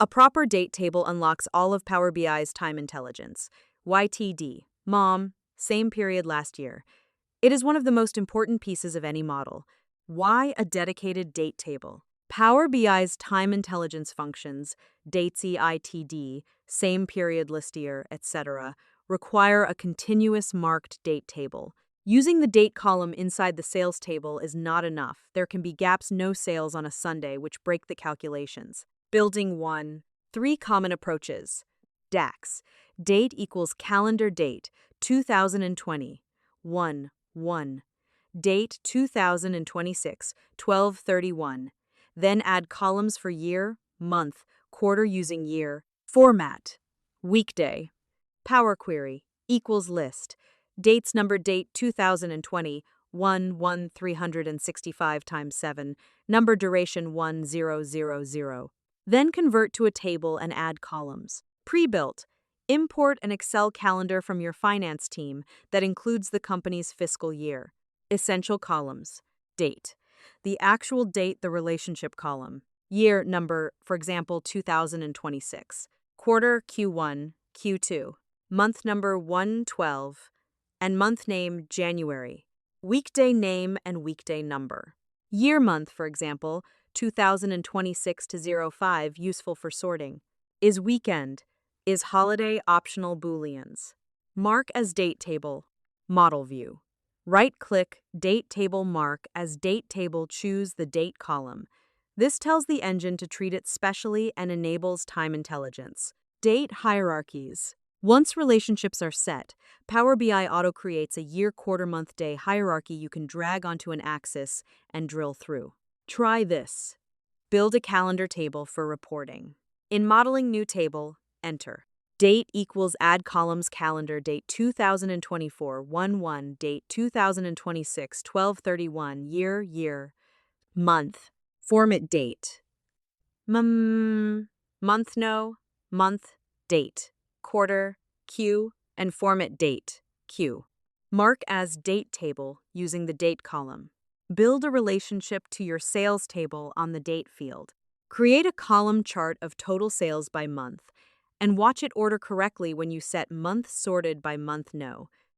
A proper date table unlocks all of Power BI's time intelligence. YTD, Mom, same period last year. It is one of the most important pieces of any model. Why a dedicated date table? Power BI's time intelligence functions, DATESYTD, same period list year, etc., require a continuous marked date table. Using the date column inside the sales table is not enough. There can be gaps, no sales on a Sunday, which break the calculations. Building 1. 3 common approaches. DAX. Date equals calendar date, 2020. 1. Date 2026, 12/31. Then add columns for year, month, quarter using year. Format. Weekday. Power query equals list. Dates number date 2020, 365 times 7. Number duration 1000. Then convert to a table and add columns. Pre-built. Import an Excel calendar from your finance team that includes the company's fiscal year. Essential columns. Date. The actual date, the relationship column. Year number, for example, 2026. Quarter Q1, Q2. Month number 112. And month name January. Weekday name and weekday number. Year month, for example, 2026 to 05, useful for sorting. Is weekend. Is holiday optional booleans. Mark as date table. Model view. Right-click Date Table, mark as Date Table, choose the Date column. This tells the engine to treat it specially and enables time intelligence. Date hierarchies. Once relationships are set, Power BI auto-creates a year, quarter, month, day hierarchy you can drag onto an axis and drill through. Try this. Build a calendar table for reporting. In Modeling New Table, enter. Date equals add columns calendar date 2024 1/1 date 2026 12/31 year month format date month no month date quarter Q and format date Q. Mark as date table using the date column. Build a relationship to your sales table on the date field. Create a column chart of total sales by month and watch it order correctly when you set month sorted by month no.